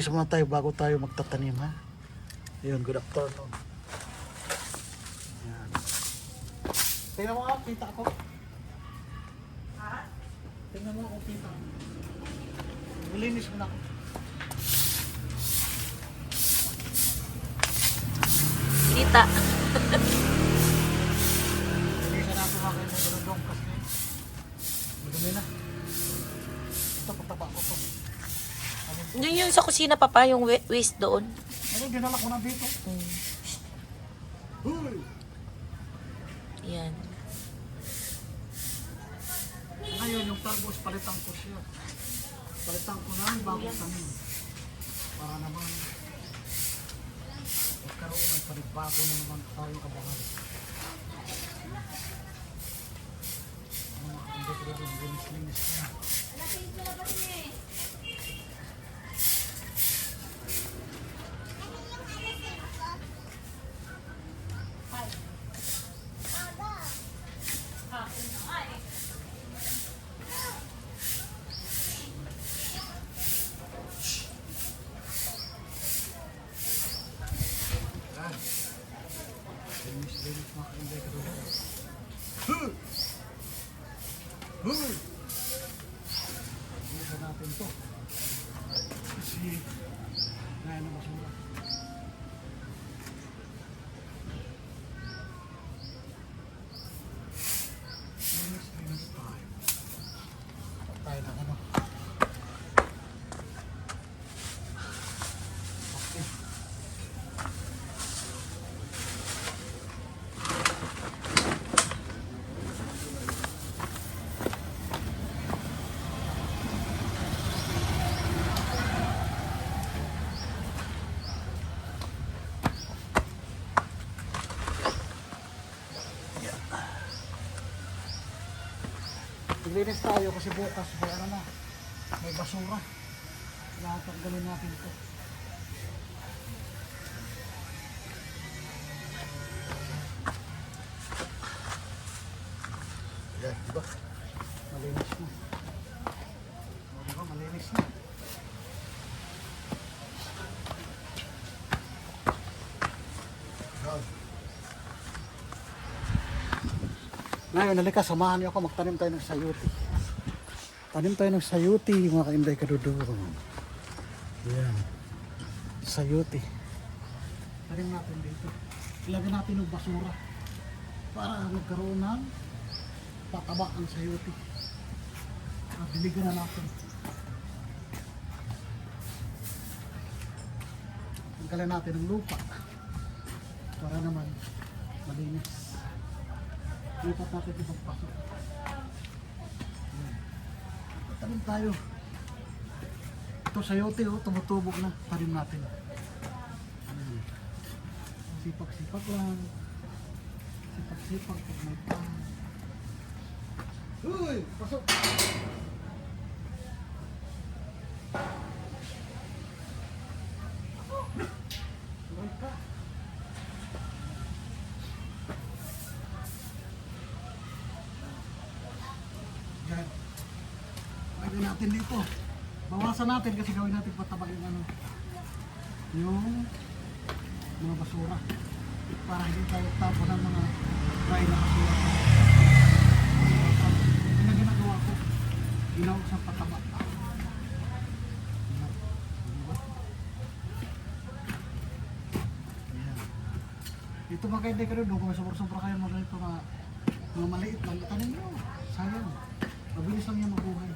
Maglinis muna tayo bago tayo magtatanim, ha. Ayun, good afternoon. Ayan. Tingnan mo nga, kita ko. Ha? Tingnan mo kung kita. Maglinis muna ako. Kita. Linisan natin mga kayo ng dalawang kasi madumi na. Ito, pataba ko to. Doon yung sa kusina, papa, yung waste doon. Ano, dinala ko na dito. Huy! Yan. Ngayon, yung talbos, palitan ko siya. Palitan ko na bago tanim. Para naman magkaroon ng panibago na naman tayo kabangan. Ang dito yung linis-linis na. Linis mga kainday ka doon. Linisan natin to. Kasi ngayon na basura. Linis tayo. Tayo ng ano. Okay. Maglinis tayo kasi bukas may ano na, may basura. Tanggalin natin ito. Yan, diba? Malinis na. Diba? Malinis na. Ngayon, halika, samahan niyo ako, magtanim tayo ng sayuti. Tanim tayo ng sayuti, mga kainday kadudurong. Yan. Sayuti. Tanim natin dito. Ilagyan natin ng basura para magkaroon ng pataba ang sayuti. Diligan na natin. Tanggalin natin ng lupa para naman malinis. Lipat natin ibang pasok. Tanim tayo. Ito sayote, oh, tumutubog na. Tanim natin. Sipak-sipak lang. Sipak-sipak pag may pan. Uy! Pasok! Suray ka. Yan. Lagyan natin dito. Bawasan natin kasi gawin natin pataba yung ano. Yung mga basura. Para hindi tayo tapo ng mga dry na basura. Yun ang ginagawa ko. Ginawa ko sa pataba. Yan. Ito mga kainday ka rin, kung may sobra-sobra kayo mga ganito na mga maliit lang, tanin nyo. Sayang. Mabilis lang yan mabuhay.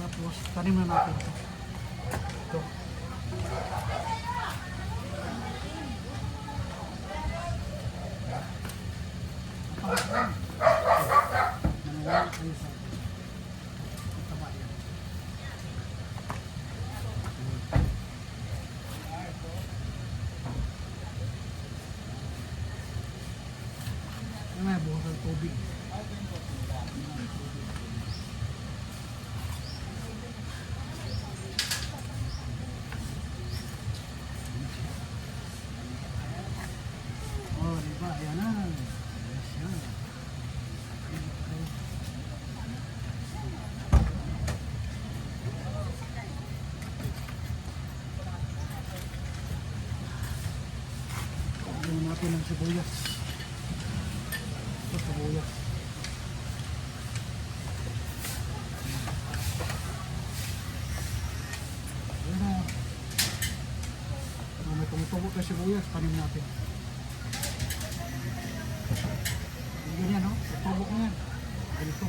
Tapos tanim na natin ito. Ito. May buhos ng tubig. Oh, diba? Ayan na. Yes, yan. Lagyan natin ng sibuyas. Ito, sibuyas. Ayan na. May tumutubo na sibuyas, tanim natin. Ganyan, no? Tutubo ko yan. Ganito.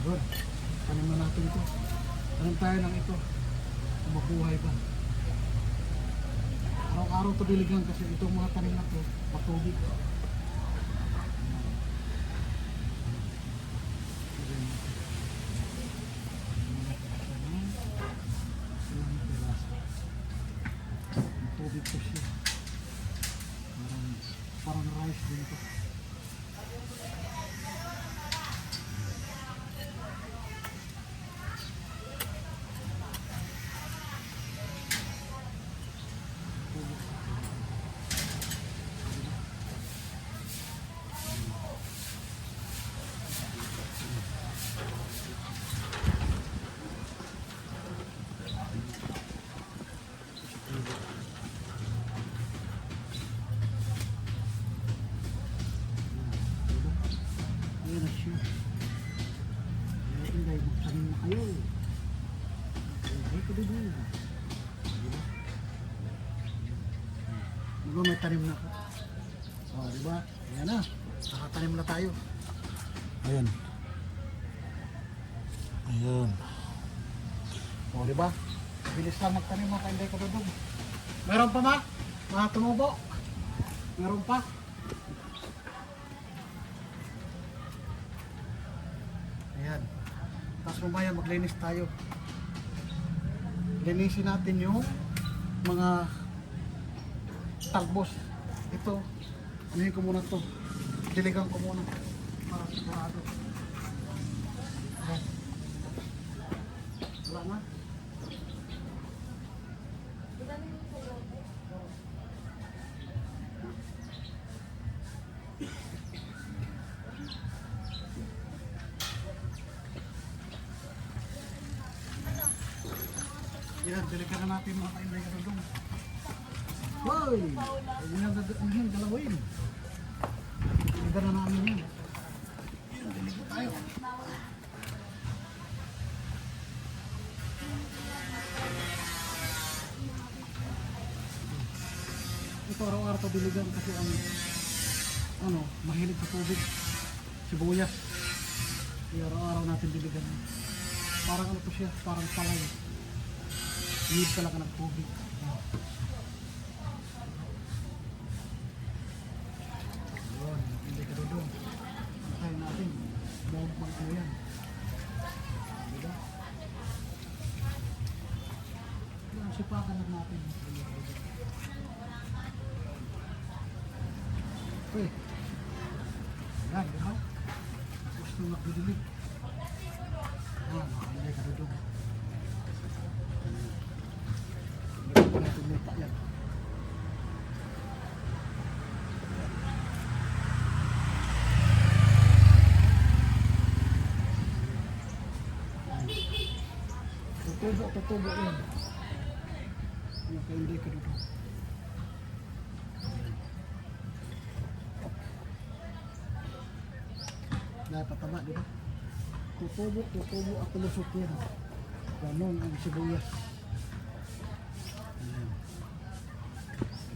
Good. Tanim na natin ito. Tanim tayo ng ito. Mabuhay pa. Araw-araw ito diligan kasi itong mga tanim na ito matubig. Matubig ko siya. Parang rice din ito. Ayan na siya. Ayan guys, magtanim na kayo. Ayan ko dito. Diba may tanim na ako? O, diba? Ayan na. Nakatanim na tayo. Ayan. Ayan. O, diba? Bilis lang magtanim mga kainday kadudog. Meron pa ma? Mga tumubo? Meron pa? Ayan. Tapos mamaya maglinis tayo. Linisin natin yung mga talbos. Ito. Anuhin ko muna ito. Diligan ko muna. Para sigurado. Ayan. Wala na. Yan, diligan na natin mga kainday kadudong. Hoy! Huwag niyang galawin. Diligan na namin yun. Diligan tayo. Ito araw-araw to diligan kasi ang ano, mahilig sa tubig. Sibuyas. Kaya araw-araw natin diligan. Parang ano to siya, parang palay. Need talaga ng tubig. Yun, hindi ka doon. Kaya natin, mag ano yan. Diba? Yan, sipakan lang natin. Okay. Yan, diba? Gusto nyo magdidilig. Yan, hindi ka doon. Hindi ko natin lupa yan. Tutubo yan. Yung kaya hindi ka doon. Napatama, di ba? Tutubo at tulusok yan. Ganon ang sibuyas. Ayan.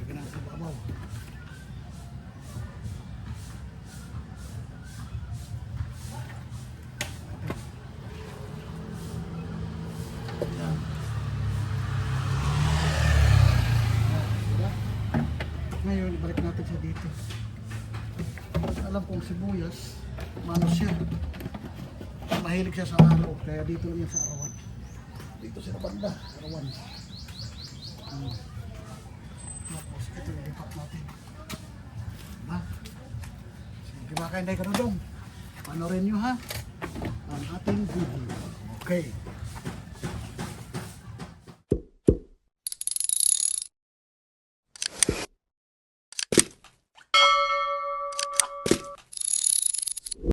Lagyan natin sa babaw. Ayan. Diba? Ngayon, ibalik natin siya dito. Alam kong sibuyas, manos siya. Mahilig siya sa araw, kaya dito lang yan sa arawan. Dito siya banda, arawan. Tapos ito yung lipat natin. Diba? Sige ba kayo, Inday Karudong? Panorin nyo ha ang ating video. Okay.